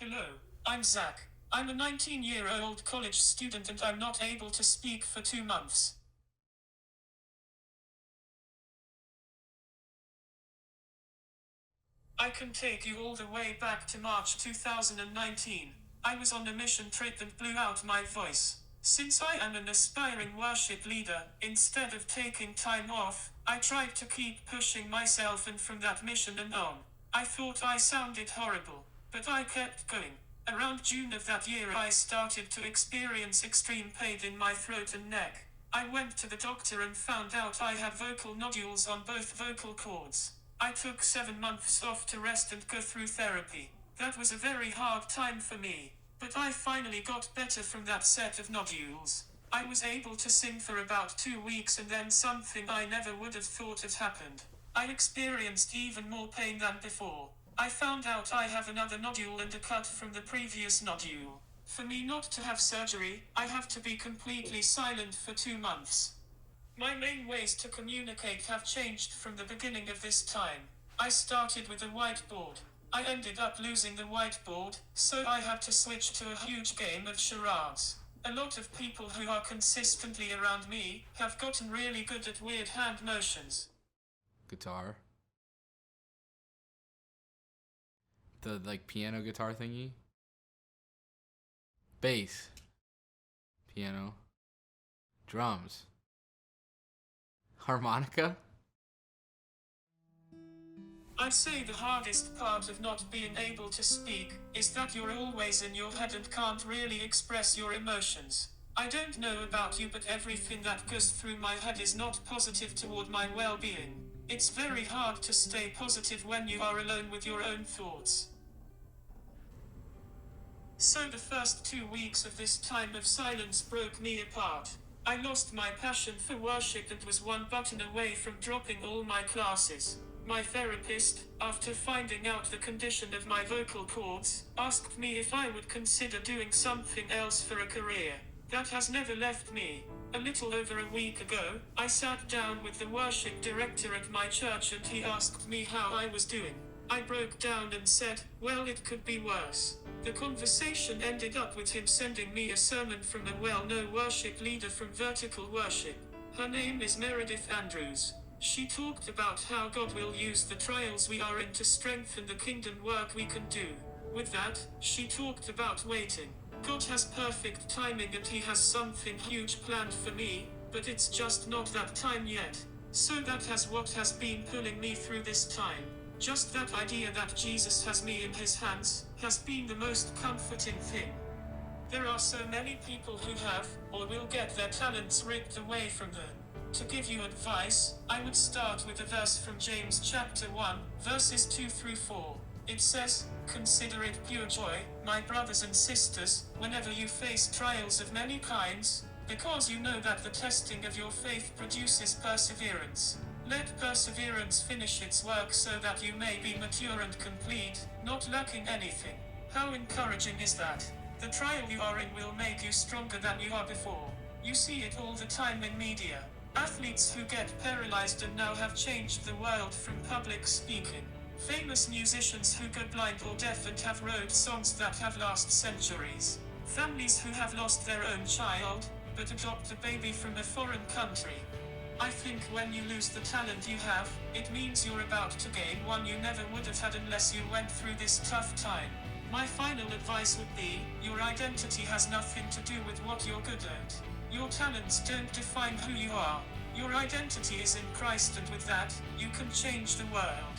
Hello, I'm Zack. I'm a 19-year-old college student and I'm not able to speak for 2 months. I can take you all the way back to March 2019. I was on a mission trip and blew out my voice. Since I am an aspiring worship leader, instead of taking time off, I tried to keep pushing myself, and from that mission and on, I thought I sounded horrible, but I kept going. Around June of that year I started to experience extreme pain in my throat and neck. I went to the doctor and found out I have vocal nodules on both vocal cords. I took 7 months off to rest and go through therapy. That was a very hard time for me, but I finally got better from that set of nodules. I was able to sing for about 2 weeks, and then something I never would have thought had happened. I experienced even more pain than before. I found out I have another nodule and a cut from the previous nodule. For me not to have surgery, I have to be completely silent for 2 months. My main ways to communicate have changed from the beginning of this time. I started with a whiteboard. I ended up losing the whiteboard, so I had to switch to a huge game of charades. A lot of people who are consistently around me have gotten really good at weird hand motions. Guitar. The piano guitar thingy. Bass. Piano. Drums. Harmonica? I'd say the hardest part of not being able to speak is that you're always in your head and can't really express your emotions. I don't know about you, but everything that goes through my head is not positive toward my well-being. It's very hard to stay positive when you are alone with your own thoughts. So the first 2 weeks of this time of silence broke me apart. I lost my passion for worship and was one button away from dropping all my classes. My therapist, after finding out the condition of my vocal cords, asked me if I would consider doing something else for a career. That has never left me. A little over a week ago, I sat down with the worship director at my church and he asked me how I was doing. I broke down and said, well, it could be worse. The conversation ended up with him sending me a sermon from a well-known worship leader from vertical worship. Her name is Meredith Andrews. She talked about how God will use the trials we are in to strengthen the kingdom work we can do. With that, she talked about waiting. God has perfect timing and he has something huge planned for me, but it's just not that time yet. So that has what has been pulling me through this time. Just that idea that Jesus has me in his hands has been the most comforting thing. There are so many people who have, or will get their talents ripped away from them. To give you advice, I would start with a verse from James chapter 1, verses 2 through 4. It says, "Consider it pure joy, my brothers and sisters, whenever you face trials of many kinds, because you know that the testing of your faith produces perseverance. Let perseverance finish its work so that you may be mature and complete, not lacking anything." How encouraging is that? The trial you are in will make you stronger than you are before. You see it all the time in media. Athletes who get paralyzed and now have changed the world from public speaking. Famous musicians who go blind or deaf and have wrote songs that have last centuries. Families who have lost their own child, but adopt a baby from a foreign country. I think when you lose the talent you have, it means you're about to gain one you never would have had unless you went through this tough time. My final advice would be, your identity has nothing to do with what you're good at. Your talents don't define who you are. Your identity is in Christ, and with that, you can change the world.